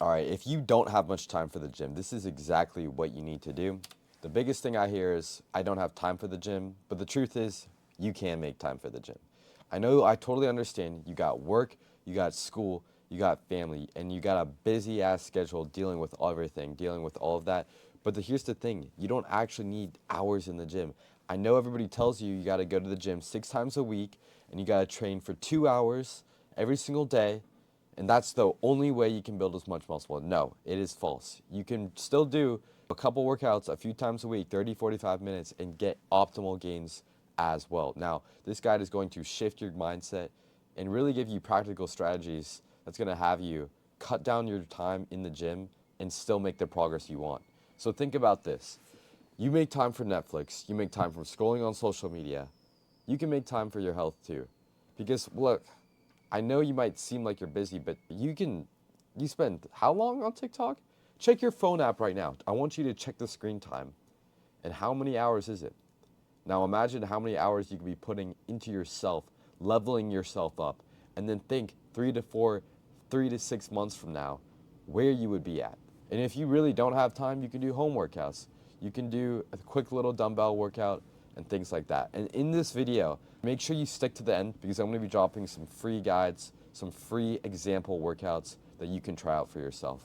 All right, if you don't have much time for the gym, this is exactly what you need to do. The biggest thing I hear is, I don't have time for the gym, but the truth is, you can make time for the gym. I know, I totally understand. You got work, you got school, you got family, and you got a busy ass schedule dealing with everything, dealing with all of that. But here's the thing, you don't actually need hours in the gym. I know everybody tells you you got to go to the gym 6 times a week and you got to train for 2 hours every single day, and that's the only way you can build as much muscle. No, it is false. You can still do a couple workouts a few times a week, 30, 45 minutes, and get optimal gains as well. Now, this guide is going to shift your mindset and really give you practical strategies that's going to have you cut down your time in the gym and still make the progress you want. So think about this. You make time for Netflix, you make time for scrolling on social media. You can make time for your health too. Because look, I know you might seem like you're busy, but you spend how long on TikTok? Check your phone app right now. I want you to check the screen time. And how many hours is it? Now imagine how many hours you could be putting into yourself, leveling yourself up, and then think 3 to 6 months from now, where you would be at. And if you really don't have time, you can do home workouts. You can do a quick little dumbbell workout and things like that. And in this video, make sure you stick to the end because I'm going to be dropping some free guides, some free example workouts that you can try out for yourself.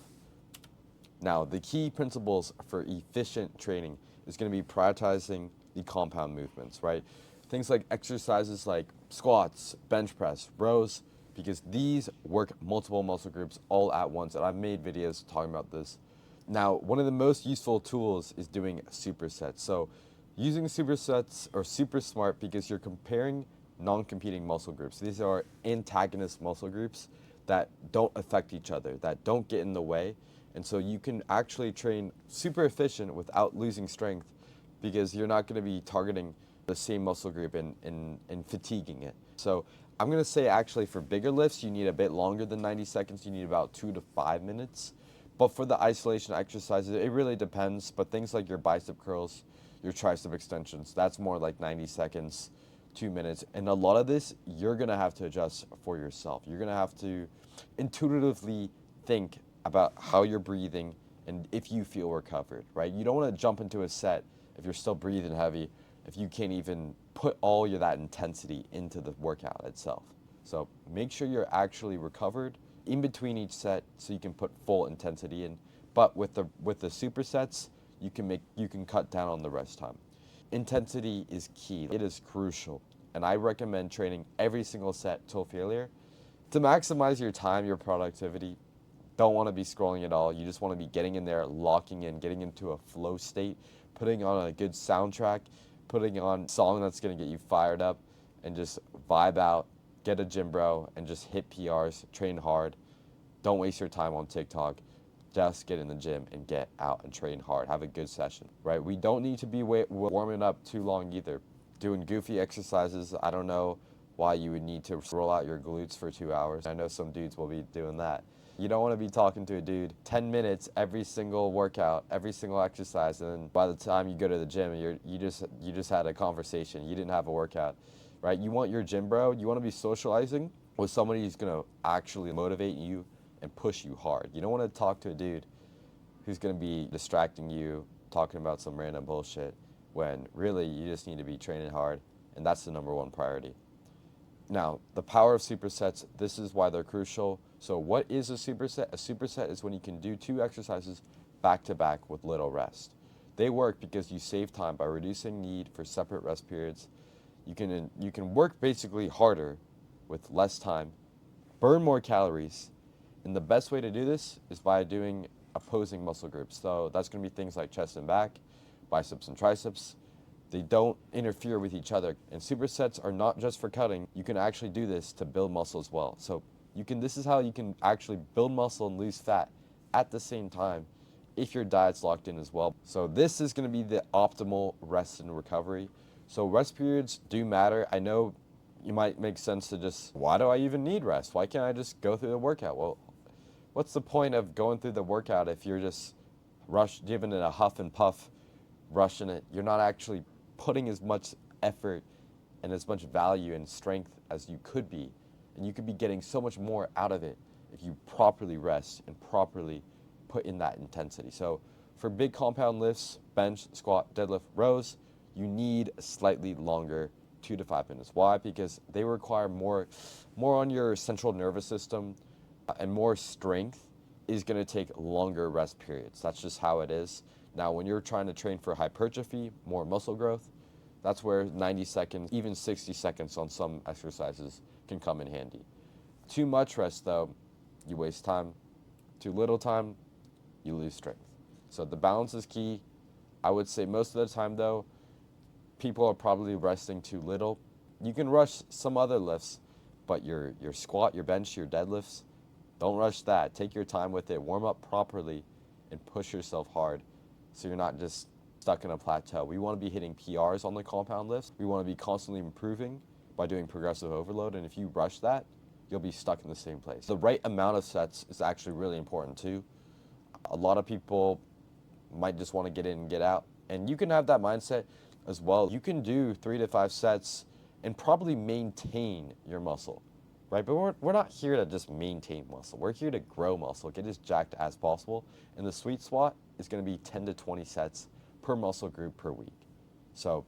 Now, the key principles for efficient training is going to be prioritizing the compound movements, right? Things like exercises like squats, bench press, rows, because these work multiple muscle groups all at once. And I've made videos talking about this. Now, one of the most useful tools is doing supersets. So using supersets are super smart because you're comparing non-competing muscle groups. These are antagonist muscle groups that don't affect each other, that don't get in the way. And so you can actually train super efficient without losing strength because you're not going to be targeting the same muscle group and fatiguing it. So I'm going to say actually for bigger lifts, you need a bit longer than 90 seconds. You need about 2 to 5 minutes. But for the isolation exercises, it really depends. But things like your bicep curls, your tricep extensions, that's more like 90 seconds, 2 minutes. And a lot of this, you're going to have to adjust for yourself. You're going to have to intuitively think about how you're breathing and if you feel recovered, right? You don't want to jump into a set if you're still breathing heavy, if you can't even put all your that intensity into the workout itself. So make sure you're actually recovered in between each set so you can put full intensity in. But with the supersets, you can cut down on the rest time. Intensity is key. It is crucial. And I recommend training every single set till failure to maximize your time, your productivity. Don't want to be scrolling at all. You just want to be getting in there, locking in, getting into a flow state, putting on a good soundtrack, putting on a song that's going to get you fired up, and just vibe out, get a gym bro, and just hit PRs, train hard. Don't waste your time on TikTok. Just get in the gym and get out and train hard. Have a good session, right? We don't need to be warming up too long either. Doing goofy exercises, I don't know why you would need to roll out your glutes for 2 hours. I know some dudes will be doing that. You don't want to be talking to a dude 10 minutes every single workout, every single exercise, and then by the time you go to the gym, you just had a conversation. You didn't have a workout, right? You want your gym bro. You want to be socializing with somebody who's gonna actually motivate you and push you hard. You don't want to talk to a dude who's gonna be distracting you, talking about some random bullshit, when really you just need to be training hard, and that's the number one priority. Now, the power of supersets, this is why they're crucial. So what is a superset? A superset is when you can do two exercises back to back with little rest. They work because you save time by reducing need for separate rest periods. You can work basically harder with less time, burn more calories, and the best way to do this is by doing opposing muscle groups. So that's going to be things like chest and back, biceps and triceps. They don't interfere with each other. And supersets are not just for cutting. You can actually do this to build muscle as well. So this is how you can actually build muscle and lose fat at the same time if your diet's locked in as well. So this is going to be the optimal rest and recovery. So rest periods do matter. I know you might make sense to just, why do I even need rest? Why can't I just go through the workout? Well, what's the point of going through the workout if you're just giving it a huff and puff, rushing it? You're not actually putting as much effort and as much value and strength as you could be. And you could be getting so much more out of it if you properly rest and properly put in that intensity. So for big compound lifts, bench, squat, deadlift, rows, you need a slightly longer 2 to 5 minutes. Why? Because they require more on your central nervous system, and more strength is going to take longer rest periods. That's just how it is. Now, when you're trying to train for hypertrophy, more muscle growth, that's where 90 seconds, even 60 seconds on some exercises can come in handy. Too much rest, though, you waste time. Too little time, you lose strength. So the balance is key. I would say most of the time, though, people are probably resting too little. You can rush some other lifts, but your squat, your bench, your deadlifts, don't rush that. Take your time with it. Warm up properly and push yourself hard so you're not just stuck in a plateau. We want to be hitting PRs on the compound lifts. We want to be constantly improving by doing progressive overload. And if you rush that, you'll be stuck in the same place. The right amount of sets is actually really important too. A lot of people might just want to get in and get out. And you can have that mindset as well. You can do 3 to 5 sets and probably maintain your muscle, right? But we're not here to just maintain muscle. We're here to grow muscle, get as jacked as possible. And the sweet spot is going to be 10 to 20 sets per muscle group per week. So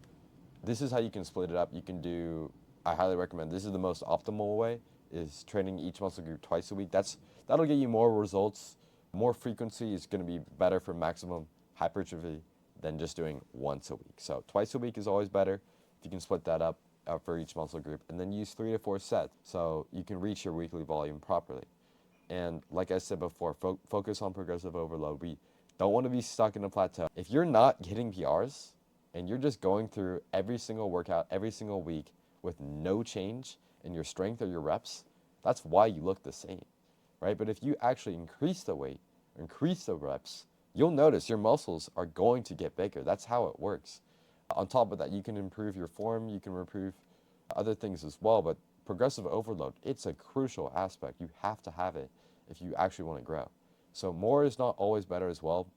this is how you can split it up. You can do, I highly recommend, this is the most optimal way, is training each muscle group twice a week. That'll get you more results. More frequency is going to be better for maximum hypertrophy than just doing once a week. So twice a week is always better if you can split that up for each muscle group, and then use 3 to 4 sets so you can reach your weekly volume properly. And like I said before, focus on progressive overload. We don't want to be stuck in a plateau. If you're not hitting PRs and you're just going through every single workout every single week with no change in your strength or your reps, that's why you look the same, right? But if you actually increase the weight, increase the reps, you'll notice your muscles are going to get bigger. That's how it works. On top of that, you can improve your form, you can improve other things as well, but progressive overload, it's a crucial aspect. You have to have it if you actually want to grow. So more is not always better as well.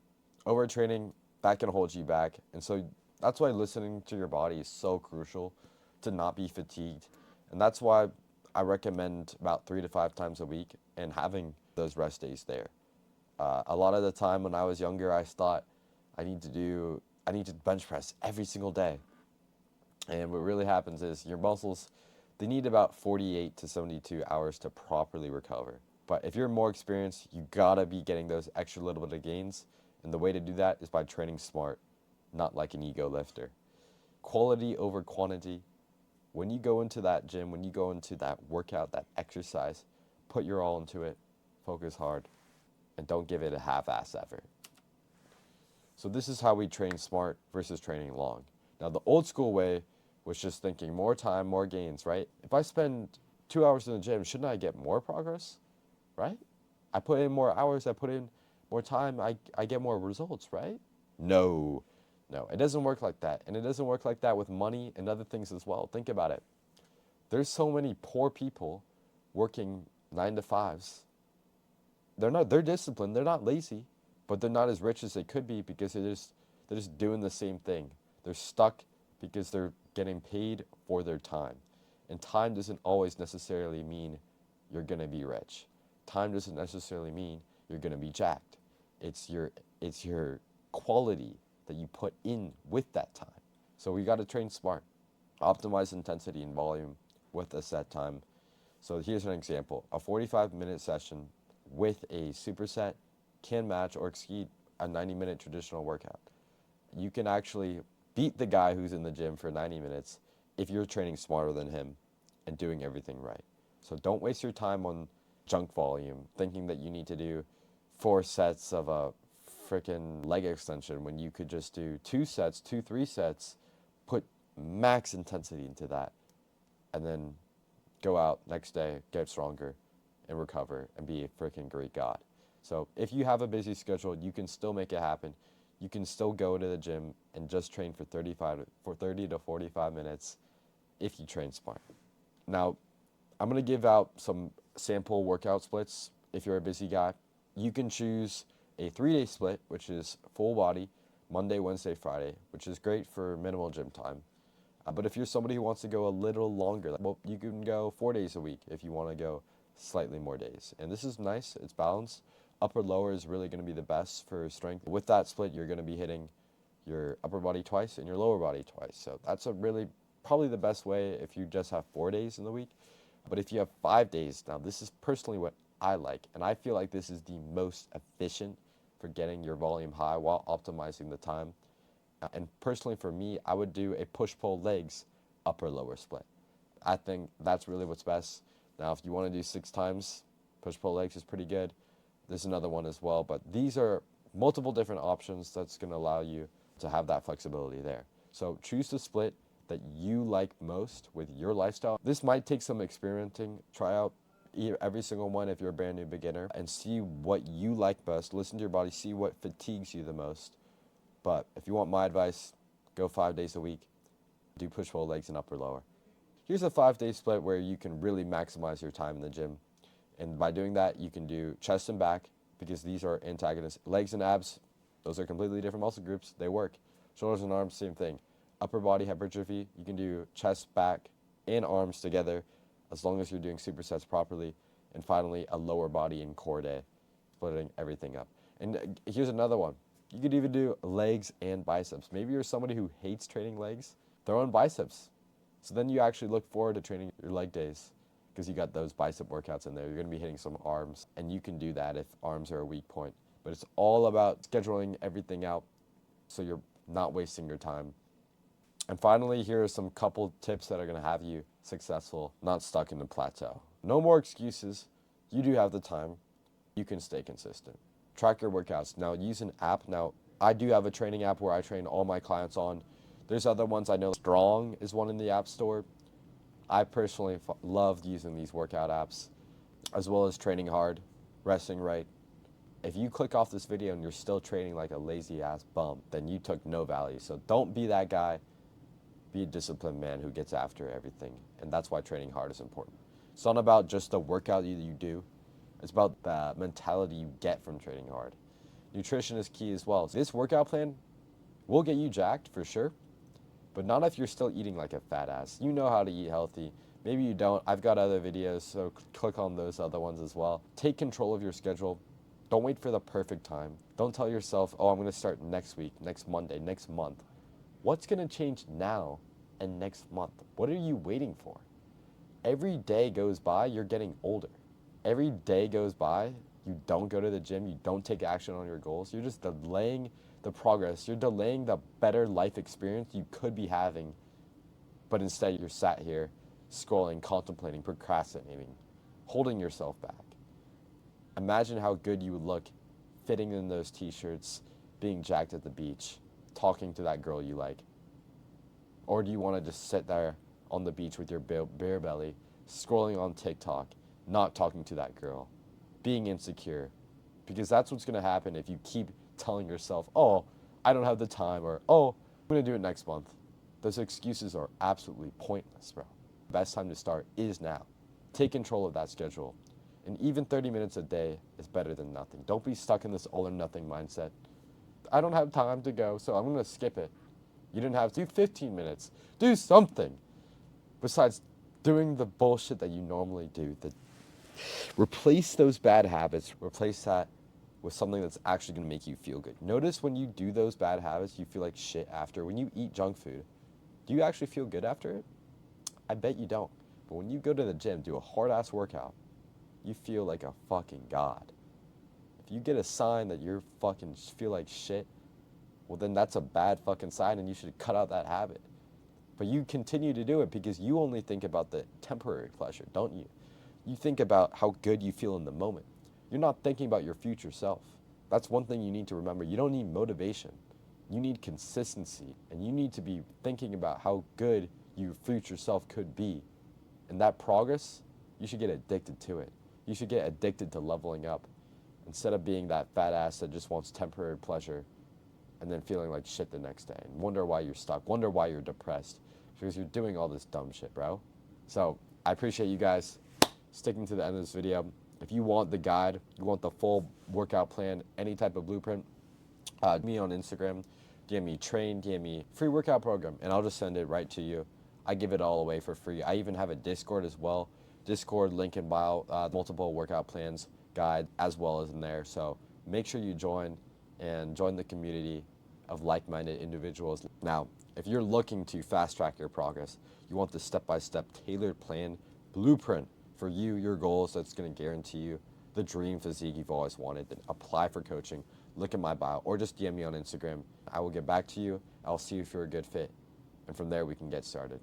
Overtraining, that can hold you back. And so that's why listening to your body is so crucial, to not be fatigued. And that's why I recommend about 3 to 5 times a week and having those rest days there. A lot of the time when I was younger, I thought I need to bench press every single day. And what really happens is your muscles, they need about 48 to 72 hours to properly recover. But if you're more experienced, you gotta be getting those extra little bit of gains. And the way to do that is by training smart, not like an ego lifter. Quality over quantity. When you go into that gym, when you go into that workout, that exercise, put your all into it, focus hard, and don't give it a half-ass effort. So this is how we train smart versus training long. Now the old school way was just thinking more time, more gains, right? If I spend 2 hours in the gym, shouldn't I get more progress, right? I put in more hours, I put in more time, I get more results, right? No, it doesn't work like that. And it doesn't work like that with money and other things as well. Think about it. There's so many poor people working 9 to 5s. They're disciplined, they're not lazy, but they're not as rich as they could be because they're just doing the same thing. They're stuck because they're getting paid for their time. And time doesn't always necessarily mean you're going to be rich. Time doesn't necessarily mean you're going to be jacked. It's your quality that you put in with that time. So we got to train smart. Optimize intensity and volume with a set time. So here's an example. A 45-minute session with a superset can match or exceed a 90-minute traditional workout. You can actually beat the guy who's in the gym for 90 minutes if you're training smarter than him and doing everything right. So don't waste your time on junk volume, thinking that you need to do 4 sets of a freaking leg extension when you could just do 2 sets, 3 sets, put max intensity into that, and then go out next day, get stronger, and recover, and be a freaking great God. So if you have a busy schedule, you can still make it happen. You can still go to the gym and just train for 30 to 45 minutes if you train smart. Now, I'm going to give out some sample workout splits if you're a busy guy. You can choose a 3-day split, which is full body, Monday, Wednesday, Friday, which is great for minimal gym time. But if you're somebody who wants to go a little longer, well, you can go 4 days a week if you want to go slightly more days. And this is nice, it's balanced. Upper lower is really going to be the best for strength. With that split, you're going to be hitting your upper body twice and your lower body twice. So that's a really, probably the best way if you just have 4 days in the week. But if you have 5 days, now this is personally what I like, and I feel like this is the most efficient for getting your volume high while optimizing the time. And personally for me, I would do a push-pull legs upper lower split. I think that's really what's best. Now, if you want to do 6 times, push-pull legs is pretty good. There's another one as well, but these are multiple different options that's going to allow you to have that flexibility there. So choose the split that you like most with your lifestyle. This might take some experimenting. Try out every single one if you're a brand new beginner and see what you like best. Listen to your body, see what fatigues you the most. But if you want my advice, go 5 days a week, do push-pull legs and upper lower. Here's a 5-day split where you can really maximize your time in the gym. And by doing that, you can do chest and back, because these are antagonists. Legs and abs, those are completely different muscle groups. They work. Shoulders and arms, same thing. Upper body hypertrophy, you can do chest, back, and arms together as long as you're doing supersets properly. And finally, a lower body and core day, splitting everything up. And here's another one. You could even do legs and biceps. Maybe you're somebody who hates training legs. Throw in biceps. So then you actually look forward to training your leg days because you got those bicep workouts in there. You're going to be hitting some arms, and you can do that if arms are a weak point. But it's all about scheduling everything out so you're not wasting your time. And finally, here are some couple tips that are going to have you successful, not stuck in a plateau. No more excuses. You do have the time. You can stay consistent. Track your workouts. Now, use an app. Now, I do have a training app where I train all my clients on. There's other ones I know. Strong is one in the App Store. I personally love using these workout apps, as well as Training Hard, Resting Right. If you click off this video and you're still training like a lazy ass bum, then you took no value. So don't be that guy. Be a disciplined man who gets after everything. And that's why Training Hard is important. It's not about just the workout you do. It's about the mentality you get from training hard. Nutrition is key as well. This workout plan will get you jacked for sure, but not if you're still eating like a fat ass. You know how to eat healthy. Maybe you don't. I've got other videos, so click on those other ones as well. Take control of your schedule. Don't wait for the perfect time. Don't tell yourself, oh, I'm going to start next week, next Monday, next month. What's going to change now and next month? What are you waiting for? Every day goes by, you're getting older. Every day goes by, you don't go to the gym, you don't take action on your goals. You're just delaying the progress. You're delaying the better life experience you could be having, but instead you're sat here scrolling, contemplating, procrastinating, holding yourself back. Imagine how good you would look fitting in those t-shirts, being jacked at the beach, talking to that girl you like. Or do you want to just sit there on the beach with your bare belly, scrolling on TikTok, not talking to that girl, being insecure? Because that's what's going to happen if you keep telling yourself, oh, I don't have the time, or oh, I'm going to do it next month. Those excuses are absolutely pointless, bro. The best time to start is now. Take control of that schedule. And even 30 minutes a day is better than nothing. Don't be stuck in this all or nothing mindset. I don't have time to go, so I'm going to skip it. You didn't have to. Do 15 minutes. Do something besides doing the bullshit that you normally do. Replace those bad habits. Replace that with something that's actually going to make you feel good. Notice when you do those bad habits, you feel like shit after. When you eat junk food, do you actually feel good after it? I bet you don't. But when you go to the gym, do a hard-ass workout, you feel like a fucking god. If you get a sign that you're fucking feel like shit, well, then that's a bad fucking sign and you should cut out that habit. But you continue to do it because you only think about the temporary pleasure, don't you? You think about how good you feel in the moment. You're not thinking about your future self. That's one thing you need to remember. You don't need motivation. You need consistency. And you need to be thinking about how good your future self could be. And that progress, you should get addicted to it. You should get addicted to leveling up instead of being that fat ass that just wants temporary pleasure and then feeling like shit the next day and wonder why you're stuck, wonder why you're depressed, because you're doing all this dumb shit, bro. So I appreciate you guys sticking to the end of this video. If you want the guide, you want the full workout plan, any type of blueprint, me on Instagram, DM me train, DM me free workout program, and I'll just send it right to you. I give it all away for free. I even have a Discord as well Discord, link in bio, multiple workout plans guide as well as in there. So make sure you join and join the community of like-minded individuals. Now, if you're looking to fast track your progress, you want the step-by-step tailored plan, blueprint for you, your goals that's going to guarantee you the dream physique you've always wanted, then apply for coaching, look at my bio, or just DM me on Instagram. I will get back to you. I'll see if you're a good fit. And from there, we can get started.